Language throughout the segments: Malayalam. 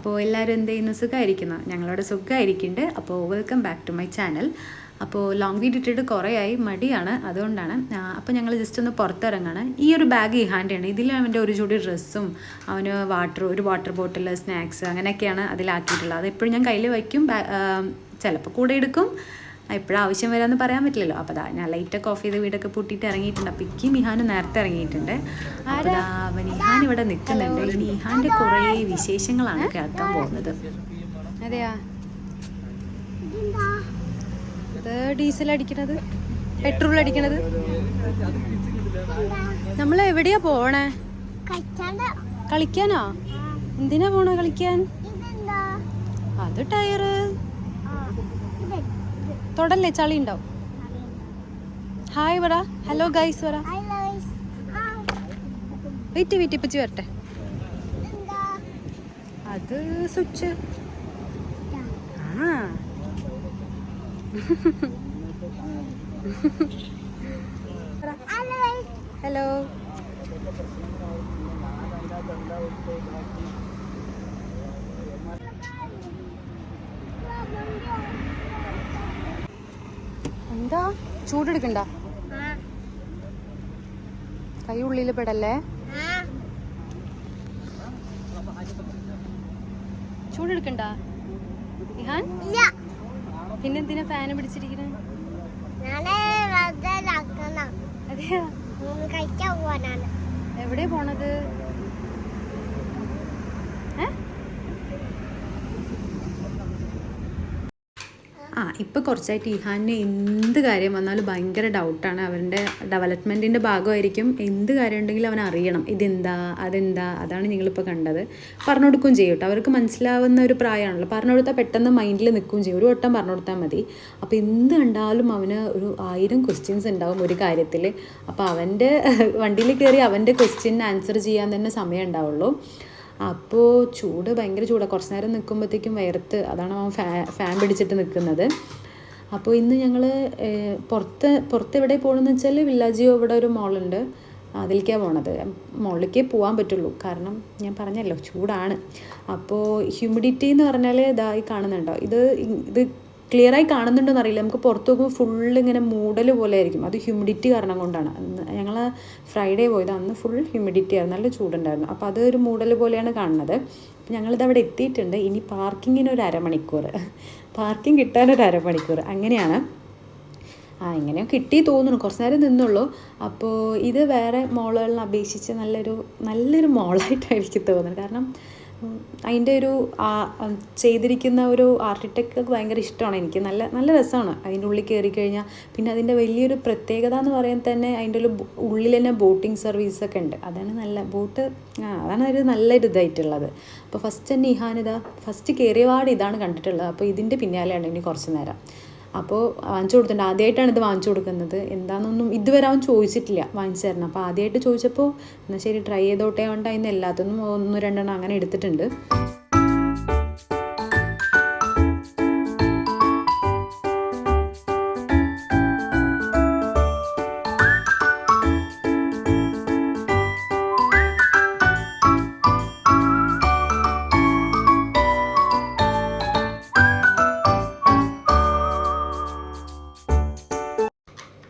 അപ്പോൾ എല്ലാവരും എന്ത് ചെയ്യുന്നു? സുഖമായിരിക്കുന്നു? ഞങ്ങളോട് സുഖമായിരിക്കുന്നുണ്ട്. അപ്പോൾ welcome back to my channel. അപ്പോൾ ലോങ് വീഡിയോ ഇട്ടിട്ട് കുറേ ആയി, മടിയാണ്, അതുകൊണ്ടാണ്. അപ്പോൾ ഞങ്ങൾ ജസ്റ്റ് ഒന്ന് പുറത്തിറങ്ങാണ്. ഈ ഒരു ബാഗ് ഇഹാൻ്റെയാണ്. ഇതിൽ അവൻ്റെ ഒരു ജോഡി ഡ്രസ്സും അവന് ഒരു വാട്ടർ ബോട്ടിൽ, സ്നാക്സ് അങ്ങനെയൊക്കെയാണ് അതിലാക്കിയിട്ടുള്ളത്. അതെപ്പോഴും ഞാൻ കയ്യിൽ വയ്ക്കും, ചിലപ്പോൾ കൂടെ എടുക്കും. എപ്പോഴും ആവശ്യം വരാമെന്ന് പറയാൻ പറ്റില്ലല്ലോ. അപ്പോൾ ഞാൻ ലൈറ്റൊക്കെ ഓഫ് ചെയ്ത് വീടൊക്കെ പൂട്ടിയിട്ട് ഇറങ്ങിയിട്ടുണ്ട്. അപ്പോൾ ഇക്കും ഇഹാനും നേരത്തെ ഇറങ്ങിയിട്ടുണ്ട്. അപ്പോൾ അവൻ ഇഹാൻ ഇവിടെ നിൽക്കുന്നുണ്ട്. ഇനി ഇഹാൻ്റെ കുറേ വിശേഷങ്ങളാണ് കേൾക്കാൻ പോകുന്നത്. അതെയാ, ഡീസൽ അടിക്കണത്, പെട്രോൾ അടിക്കണത്. നമ്മൾ എവിടെയാ പോണേ? കളിക്കാനാ? എന്തിനാ പോണ കളിക്കാൻ? അത് ടയറ്. തൊടല്ലേ, ചളി ഉണ്ടാവും. ഹായ് പറ, ഹലോ ഗൈസ് പറ. വെയിറ്റ് ഇപ്പിച്ച് വരട്ടെ. അത് സ്വിച്ച്. ഹലോ. എന്താ ചൂടെടുക്കണ്ട? കൈ ഉള്ളിൽ പെടല്ലേ? ചൂടെടുക്കണ്ട ഇഹാൻ? പിന്നെന്തിനാ ഫാന് പിടിച്ചിരിക്കണേ? അതെയാ, എവിടെയാ പോണത്? ഇപ്പോൾ കുറച്ചായിട്ട് ഇഹാന് എന്ത് കാര്യം വന്നാലും ഭയങ്കര ഡൗട്ടാണ്. അവരുടെ ഡെവലപ്മെൻറ്റിൻ്റെ ഭാഗമായിരിക്കും. എന്ത് കാര്യം ഉണ്ടെങ്കിലും അവൻ അറിയണം, ഇതെന്താ അതെന്താ. അതാണ് നിങ്ങളിപ്പോൾ കണ്ടത്. പറഞ്ഞു കൊടുക്കുകയും ചെയ്യും കേട്ടോ. അവർക്ക് മനസ്സിലാവുന്ന ഒരു പ്രായമാണല്ലോ. പറഞ്ഞു കൊടുത്താൽ പെട്ടെന്ന് മൈൻഡിൽ നിൽക്കുകയും ചെയ്യും. ഒരു വട്ടം പറഞ്ഞു കൊടുത്താൽ മതി. അപ്പോൾ എന്ത് കണ്ടാലും അവന് ഒരു 1000 ക്വസ്റ്റ്യൻസ് ഉണ്ടാവും ഒരു കാര്യത്തിൽ. അപ്പോൾ അവൻ്റെ വണ്ടിയിൽ കയറി അവൻ്റെ ക്വസ്റ്റ്യന് ആൻസർ ചെയ്യാൻ തന്നെ സമയം ഉണ്ടാവുള്ളൂ. അപ്പോൾ ചൂട് ഭയങ്കര ചൂടാണ്. കുറച്ച് നേരം നിൽക്കുമ്പോഴത്തേക്കും വയർത്ത്, അതാണ് അവൻ ഫാൻ പിടിച്ചിട്ട് നിൽക്കുന്നത്. അപ്പോൾ ഇന്ന് ഞങ്ങൾ പുറത്ത് എവിടെ പോകണമെന്ന് വെച്ചാൽ വില്ലാജിയോ ഇവിടെ ഒരു മോളുണ്ട്, അതിലേക്കാണ് പോണത്. മോളിലേക്കേ പോകാൻ പറ്റുള്ളൂ, കാരണം ഞാൻ പറഞ്ഞല്ലോ ചൂടാണ്. അപ്പോൾ ഹ്യൂമിഡിറ്റി എന്ന് പറഞ്ഞാൽ ഇതായി കാണുന്നുണ്ടോ? ഇത് ക്ലിയറായി കാണുന്നുണ്ടോയെന്ന് അറിയില്ല. നമുക്ക് പുറത്ത് നോക്കുമ്പോൾ ഫുള്ള് ഇങ്ങനെ മൂടൽ പോലെ ആയിരിക്കും. അത് ഹ്യൂമിഡിറ്റി കാരണം കൊണ്ടാണ്. ഞങ്ങൾ ഫ്രൈഡേ പോയത്, അന്ന് ഫുൾ ഹ്യൂമിഡിറ്റി ആയിരുന്നു, നല്ല ചൂടുണ്ടായിരുന്നു. അപ്പോൾ അതൊരു മൂടൽ പോലെയാണ് കാണുന്നത്. അപ്പോൾ ഞങ്ങളിത് അവിടെ എത്തിയിട്ടുണ്ട്. ഇനി പാർക്കിങ്ങിന് ഒരു അരമണിക്കൂർ, പാർക്കിംഗ് കിട്ടാനൊരു അരമണിക്കൂർ, അങ്ങനെയാണ്. എങ്ങനെയോ കിട്ടി തോന്നുന്നു. കുറച്ച് നേരം നിന്നുള്ളൂ. അപ്പോൾ ഇത് വേറെ മോളുകളിനെ അപേക്ഷിച്ച് നല്ലൊരു മോളായിട്ടാണ് എനിക്ക് തോന്നുന്നത്. കാരണം അതിൻ്റെ ഒരു ചെയ്തിരിക്കുന്ന ഒരു ആർക്കിടെക്റ്റ് ഭയങ്കര ഇഷ്ടമാണ് എനിക്ക്. നല്ല രസമാണ് അതിൻ്റെ ഉള്ളിൽ കയറി കഴിഞ്ഞാൽ. പിന്നെ അതിൻ്റെ വലിയൊരു പ്രത്യേകത എന്ന് പറയാൻ തന്നെ അതിൻ്റെ ഉള്ളിൽ തന്നെ ബോട്ടിങ് സർവീസൊക്കെ ഉണ്ട്. അതാണ് നല്ല ബോട്ട്, അതാണ് ഒരു നല്ലൊരു ഇതായിട്ടുള്ളത്. അപ്പോൾ ഫസ്റ്റ് തന്നെ ഫസ്റ്റ് കയറിയപാട് ഇതാണ് കണ്ടിട്ടുള്ളത്. അപ്പോൾ ഇതിൻ്റെ പിന്നാലെയാണ് ഇനി കുറച്ച് നേരം. അപ്പോൾ വാങ്ങിച്ചു കൊടുത്തിട്ടുണ്ട്. ആദ്യമായിട്ടാണ് ഇത് വാങ്ങിച്ചു കൊടുക്കുന്നത്. എന്താണെന്നൊന്നും ഇതുവരെ അവൻ ചോദിച്ചിട്ടില്ല, വാങ്ങിച്ചു തരണം. അപ്പോൾ ആദ്യമായിട്ട് ചോദിച്ചപ്പോൾ എന്നാൽ ശരി ട്രൈ ചെയ്തോട്ടെ കൊണ്ട് അതിന് എല്ലാത്തൊന്നും 1-2 അങ്ങനെ എടുത്തിട്ടുണ്ട്.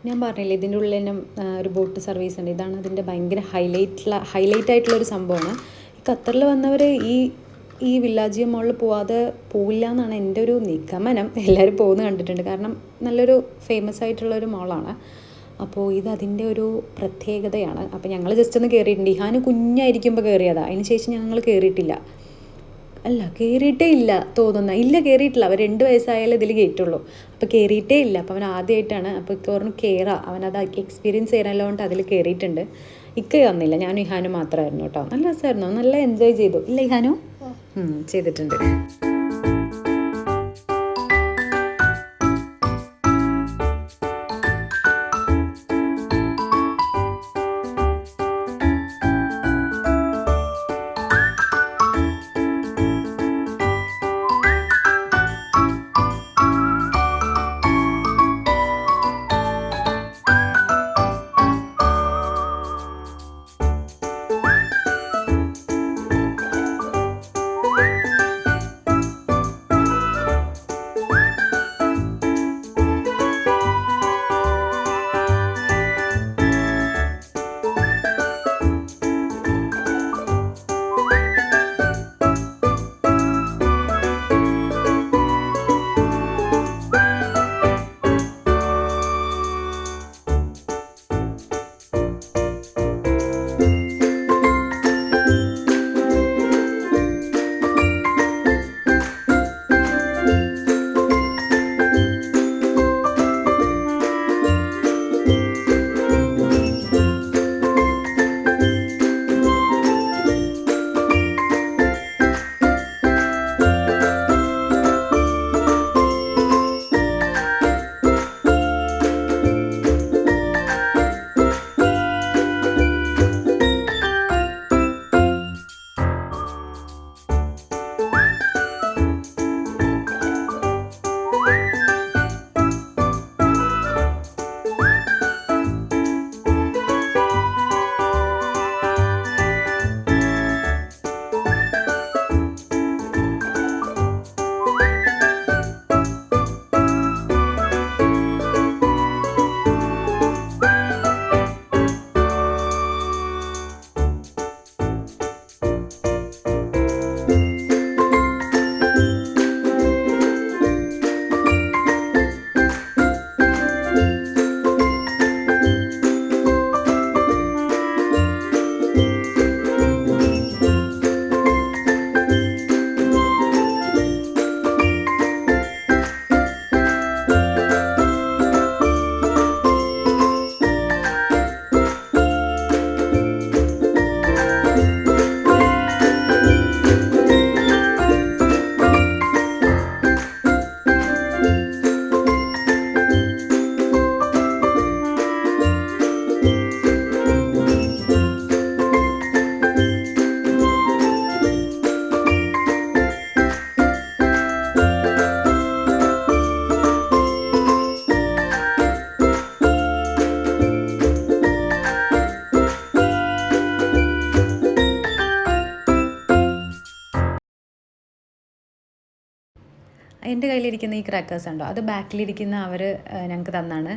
ഞാൻ പറഞ്ഞില്ലേ ഇതിൻ്റെ ഉള്ളിൽ തന്നെ ഒരു ബോട്ട് സർവീസ് ഉണ്ട്. ഇതാണ് അതിൻ്റെ ഭയങ്കര ഹൈലൈറ്റ് ആയിട്ടുള്ളൊരു സംഭവമാണ്. ഈ ഖത്തറിൽ വന്നവർ ഈ വില്ലാജിയോ മോളിൽ പോവില്ല എന്നാണ് എൻ്റെ ഒരു നിഗമനം. എല്ലാവരും പോകുന്നത് കണ്ടിട്ടുണ്ട്, കാരണം നല്ലൊരു ഫേമസ് ആയിട്ടുള്ളൊരു മോളാണ്. അപ്പോൾ ഇത് അതിൻ്റെ ഒരു പ്രത്യേകതയാണ്. അപ്പോൾ ഞങ്ങൾ ജസ്റ്റ് ഒന്ന് കയറിയിട്ടുണ്ട്. ഇഹാന് കുഞ്ഞായിരിക്കുമ്പോൾ കയറിയതാണ്. അതിന് ശേഷം ഞങ്ങൾ കയറിയിട്ടില്ല. കയറിയിട്ടേ ഇല്ല തോന്നുന്ന. കയറിയിട്ടില്ല. അവർ 2 വയസ്സായാലും ഇതിൽ കയറ്റുള്ളൂ. അപ്പോൾ കയറിയിട്ടേ ഇല്ല. അപ്പോൾ അവൻ ആദ്യമായിട്ടാണ്. അപ്പോൾ പറഞ്ഞു അവനത് എക്സ്പീരിയൻസ് ചെയ്യാനല്ലോ കൊണ്ട് അതിൽ കയറിയിട്ടുണ്ട്. വന്നില്ല, ഞാനും ഇഹാനും മാത്രമായിരുന്നു കേട്ടോ. നല്ല രസമായിരുന്നു, നല്ല എൻജോയ് ചെയ്തു. ഇല്ല ഇഹാനു? ചെയ്തിട്ടുണ്ട്. എൻ്റെ കയ്യിലിരിക്കുന്ന ഈ ക്രാക്കേഴ്സ് ഉണ്ടോ, അത് ബാക്കിലിരിക്കുന്ന അവർ ഞങ്ങൾക്ക് തന്നാണ്.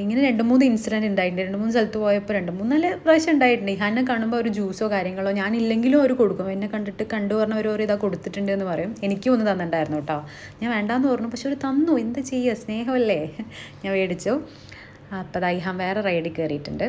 ഇങ്ങനെ 2-3 ഇൻസിഡൻറ്റ് ഉണ്ടായിട്ടുണ്ട്. 2-3 സ്ഥലത്ത് പോയപ്പോൾ 2-3 പ്രാവശ്യം ഉണ്ടായിട്ടുണ്ട്. ഇഹാനെ കാണുമ്പോൾ ഒരു ജ്യൂസോ കാര്യങ്ങളോ ഞാനില്ലെങ്കിലും അവർ കൊടുക്കും. എന്നെ കണ്ടു പറഞ്ഞാൽ ഒരു ഇതാ കൊടുത്തിട്ടുണ്ട് എന്ന് പറയും. എനിക്കും ഒന്ന് തന്നിട്ടുണ്ടായിരുന്നു കേട്ടോ. ഞാൻ വേണ്ടാന്ന് പറഞ്ഞു, പക്ഷെ അവർ തന്നു. എന്താ ചെയ്യുക, സ്നേഹമല്ലേ. ഞാൻ മേടിച്ചു. അപ്പോൾ ഇഹാൻ വേറെ റൈഡിൽ കയറിയിട്ടുണ്ട്.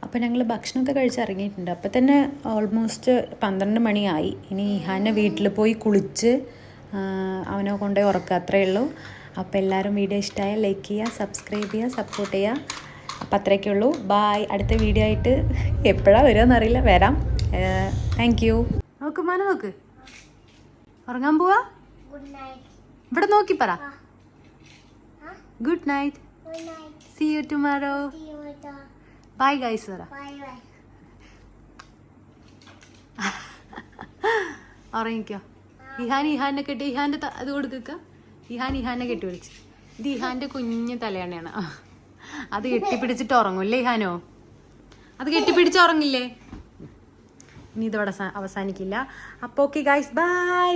അപ്പോൾ ഞങ്ങൾ ഭക്ഷണമൊക്കെ കഴിച്ചിറങ്ങിയിട്ടുണ്ട്. അപ്പോൾ തന്നെ ഓൾമോസ്റ്റ് 12 മണിയായി. ഇനി ഇഹാനെ വീട്ടിൽ പോയി കുളിച്ച് അവനെ കൊണ്ടുപോയി ഉറക്കുക, അത്രയേ ഉള്ളൂ. അപ്പോൾ എല്ലാവരും വീഡിയോ ഇഷ്ടമായാൽ ലൈക്ക് ചെയ്യുക, സബ്സ്ക്രൈബ് ചെയ്യുക, സപ്പോർട്ട് ചെയ്യുക. അപ്പോൾ അത്രയൊക്കെ ഉള്ളൂ. ബായ്. അടുത്ത വീഡിയോ ആയിട്ട് എപ്പോഴാണ് വരുമെന്നറിയില്ല, വരാം. Thank you. നോക്ക് മാന, നോക്ക്. ഉറങ്ങാൻ പോവാ? ഇവിടെ നോക്കി പറ. Good night. See you tomorrow. Bye guys പറ. ഉറങ്ങിക്കോ. ഇഹാനെ കെട്ടി, ഇഹാന്റെ അത് കൊടുക്കുക. ഇഹാനെ കെട്ടി വിളിച്ച്. ഇത് ഇഹാന്റെ കുഞ്ഞ് തലയണയാണ്. അത് കെട്ടിപ്പിടിച്ചിട്ട് ഉറങ്ങൂല്ലേ ഇഹാനോ? അത് കെട്ടിപ്പിടിച്ച് ഉറങ്ങില്ലേ? ഇനി ഇതോടെ അവസാനിക്കില്ല. അപ്പോൾ ഓക്കെ ഗൈസ്, ബൈ.